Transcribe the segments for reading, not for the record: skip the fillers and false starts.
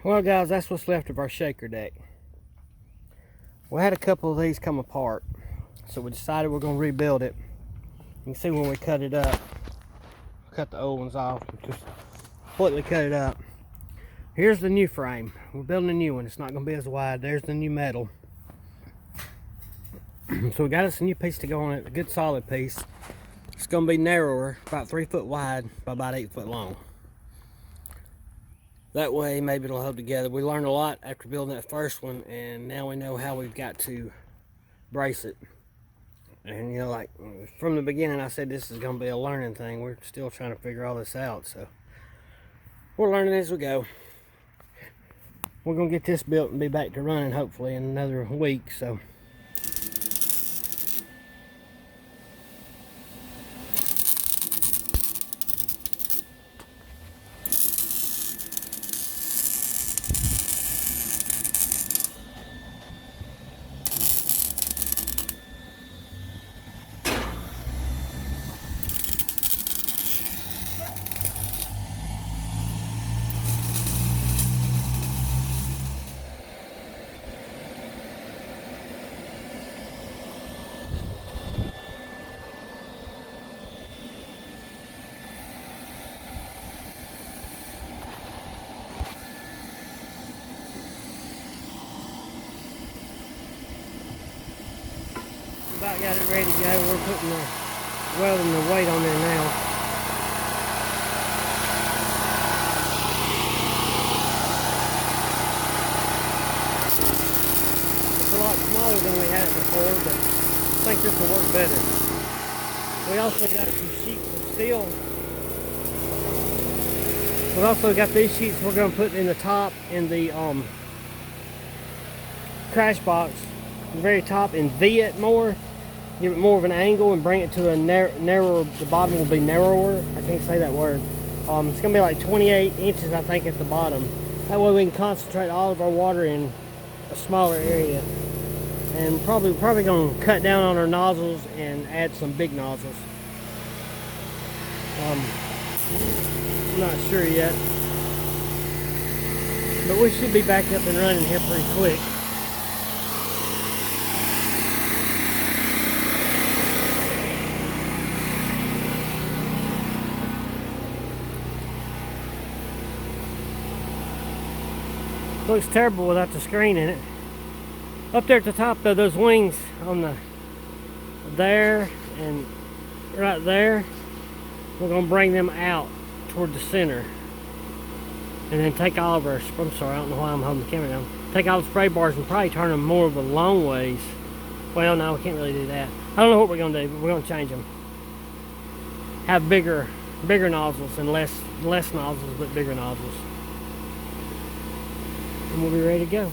Well guys, that's what's left of our shaker deck. We had a couple of these come apart, so we decided we're going to rebuild it. You can see when we cut it up, cut the old ones off, just completely cut it up. Here's the new frame. We're building a new one. It's not going to be as wide. There's the new metal. So we got us a new piece to go on it, a good solid piece. It's going to be narrower, about 3 foot wide by about 8 foot long. That way maybe it'll hold together. We learned a lot after building that first one, and now we know how we've got to brace it. And you know, like from the beginning I said this is going to be a learning thing. We're still trying to figure all this out, so we're learning as we go. We're going to get this built and be back to running hopefully in another week. So about got it ready to go. We're putting the welding the weight on there now. It's a lot smaller than we had it before, but I think this will work better. We also got some sheets of steel. We've also got these sheets we're going to put in the top in the crash box, the very top, and V it more. Give it more of an angle and bring it to a narrower, the bottom will be narrower. I can't say that word. It's going to be like 28 inches, I think, at the bottom. That way we can concentrate all of our water in a smaller area. And probably going to cut down on our nozzles and add some big nozzles. I'm not sure yet. But we should be back up and running here pretty quick. Looks terrible without the screen in it. Up there at the top though, those wings on the there and right there, we're going to bring them out toward the center. And then take all of our, I'm sorry, I don't know why I'm holding the camera down. Take all the spray bars and probably turn them more of a long ways. Well, no, we can't really do that. I don't know what we're going to do, but we're going to change them. Have bigger nozzles and less nozzles, but bigger nozzles. And we'll be ready to go.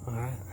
All right.